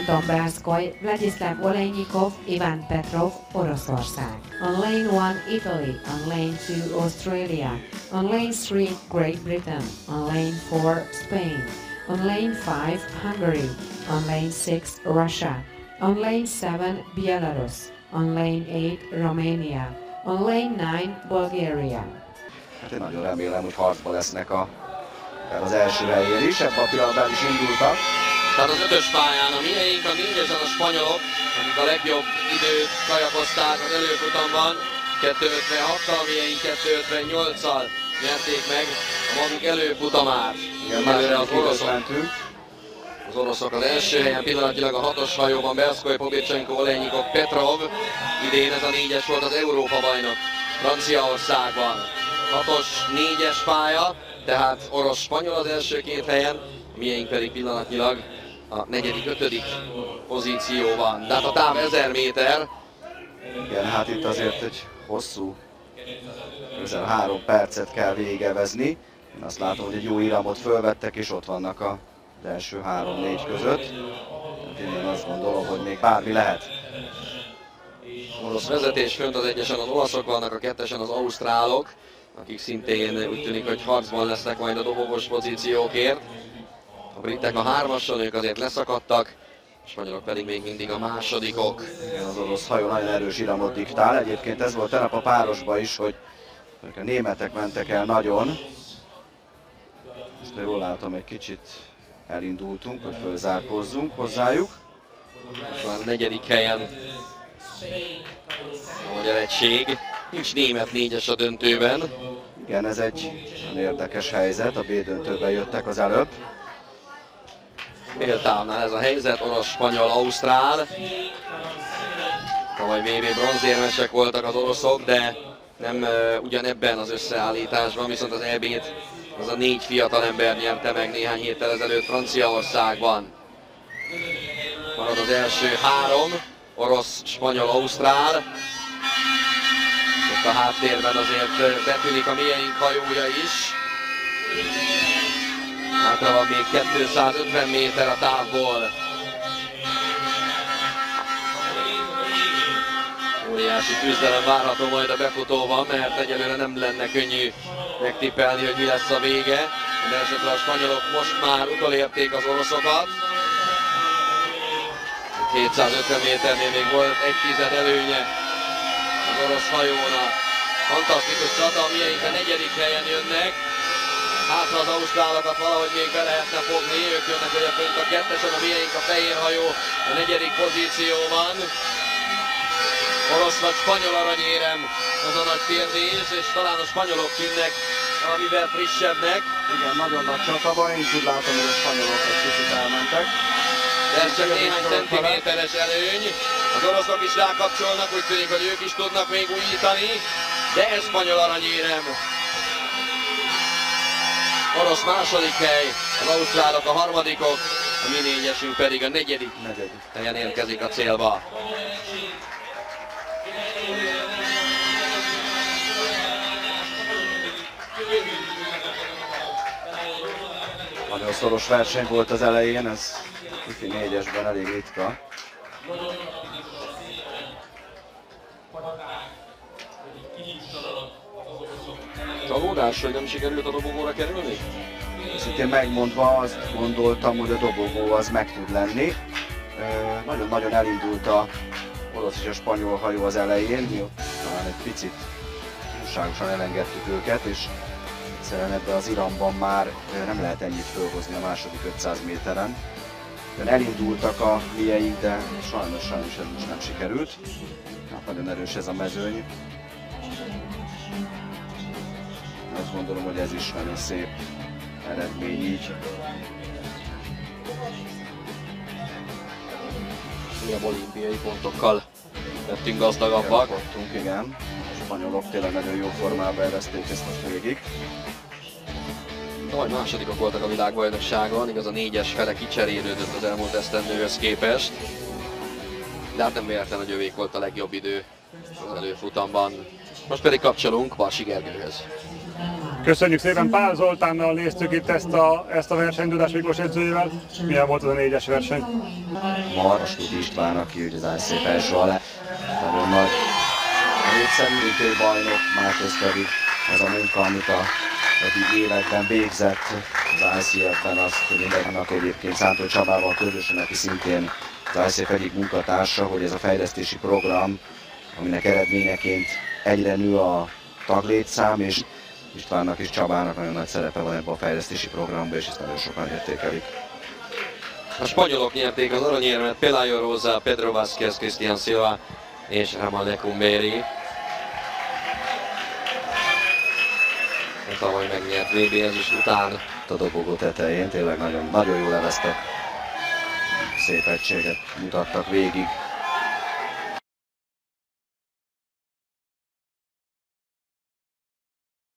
Anton Brászkoly, Vladislav Olejnikov, Ivan Petrov, Oroszország. On lane 1, Italy. On lane 2, Australia. On lane 3, Great Britain. On lane 4, Spain. On lane 5, Hungary. On lane 6, Russia. On lane 7, Belarus. On lane 8, Romania. On lane 9, Bulgaria. Hát én nagyon remélem, hogy harcba lesznek az első helyén is, ebben a pillanatban is indultak. Tehát az 5-ös pályán a mieink, a 4-esen a spanyolok, akik a legjobb időt kajakozták az előfutamban, 2.56-tal, a mieink 2.58-al nyerték meg a maguk előfutamát. Előre az oroszok az első helyen, pillanatilag a 6-os hajóban Brászkoly, Pobircsenko, Olejnikov, Petrov. Idén ez a 4-es volt az Európa bajnok Franciaországban. 6-os, 4-es pálya, tehát orosz-spanyol az első két helyen, a mieink pedig pillanatnyilag a 4.-5. pozícióban. Tehát a táv 1000 méter. Igen, hát itt azért egy hosszú, közel 3 percet kell végevezni. Én azt látom, hogy egy jó iramot fölvettek, és ott vannak az első 3-4 között. Én azt gondolom, hogy még bármi lehet. Orosz vezetés, fönt az 1-esen az olaszok vannak, a 2-esen az ausztrálok, akik szintén úgy tűnik, hogy harcban lesznek majd a dobogós pozíciókért. A britek a 3-ason, ők azért leszakadtak, a spanyolok pedig még mindig a másodikok. Igen, az orosz hajó nagyon erős iramot diktál. Egyébként ez volt tegnap a párosban is, hogy a németek mentek el nagyon. Most jól látom, egy kicsit elindultunk, hogy fölzárkózzunk hozzájuk. Most már a 4. helyen a magyar egység. Nincs német 4-es a döntőben. Igen, ez egy érdekes helyzet, a B döntőben jöttek az előbb. Méltánál ez a helyzet, orosz, spanyol, ausztrál. Tavaly VB bronzérmesek voltak az oroszok, de nem ugyanebben az összeállításban, viszont az EB-t az a 4 fiatal ember nyerte meg néhány héttel ezelőtt Franciaországban. Marad az első 3, orosz, spanyol, ausztrál. Ott a háttérben azért betűnik a mieink hajója is. Hátra van még 250 méter a távból. Óriási küzdelem várható majd a befutóban, mert egyelőre nem lenne könnyű megtippelni, hogy mi lesz a vége. De esetre a spanyolok most már utolérték az oroszokat. 750 méternél még volt 1/10 előnye az orosz hajónak. Fantasztikus csata, a mieink a 4. helyen jönnek. Hátra az ausztrálokat valahogy még be lehetne fogni, ők jönnek ugye fönt a 2-esen, a mieink a fehér hajó a 4. pozícióban. Orosz vagy spanyol aranyérem, az a nagy kérdés, és talán a spanyolok tűnnek valamivel frissebbnek. Igen, nagyon nagy csatában, én is úgy látom, hogy a spanyolok egy kicsit elmentek. De ez csak néhány centiméteres előny. Az oroszok is rákapcsolnak, úgy tűnik, hogy ők is tudnak még újítani, de ez spanyol aranyérem. Orosz második hely, az ausztrálok a harmadikok, a mi 4-esünk pedig a 4. helyen érkezik a célba. Nagyon szoros verseny volt az elején, ez Ifi 4-esben elég ritka. Csalódás, hogy nem sikerült a dobogóra kerülni? Szintén megmondva azt gondoltam, hogy a dobogó az meg tud lenni. Nagyon-nagyon elindult a orosz és a spanyol hajó az elején, mi ott talán egy picit túlságosan elengedtük őket, és egyszerűen ebben az iramban már nem lehet ennyit fölhozni a második 500 méteren. Elindultak a mieink, de sajnos ez most nem sikerült. Hát nagyon erős ez a mezőny. Azt gondolom, hogy ez is nagyon szép eredmény így. Ilyen olimpiai pontokkal lettünk gazdagabbak. Igen. A spanyolok tényleg nagyon jó formában érezték ezt most végig. Tavaly másodikok voltak a világbajnokságon, igaz a 4-es fele kicserélődött az elmúlt esztendőhöz képest. De hát nem véletlen, hogy övék volt a legjobb idő az előfutamban. Most pedig kapcsolunk Barsi Gergőhöz. Köszönjük szépen, Pál Zoltánnal néztük itt ezt a versenyt Dudás Miklós edzőjével. Milyen volt az a 4-es verseny? Maroskuti István, aki ugye az ICF első alá. Nagyon nagy népszerű bajnok, másrészt pedig az a munka, amit a eddig években végzett az ICF-ben, azt mindenkinek egyébként Szántó Csabával közösen, aki szintén az ICF egyik munkatársa, hogy ez a fejlesztési program, aminek eredményeként egyre nő a taglétszám, és Istvánnak és Csabának nagyon nagy szerepe van ebben a fejlesztési programban, és ezt nagyon sokan értékelik. A spanyolok nyerték az aranyérmet, Pelayo Rosa, Pedro Vázquez, Cristian Silva és Ramón Lecumberri. A tavaly megnyert VB-ezüst után. A dobogó tetején tényleg nagyon jól leveztek, szép egységet mutattak végig.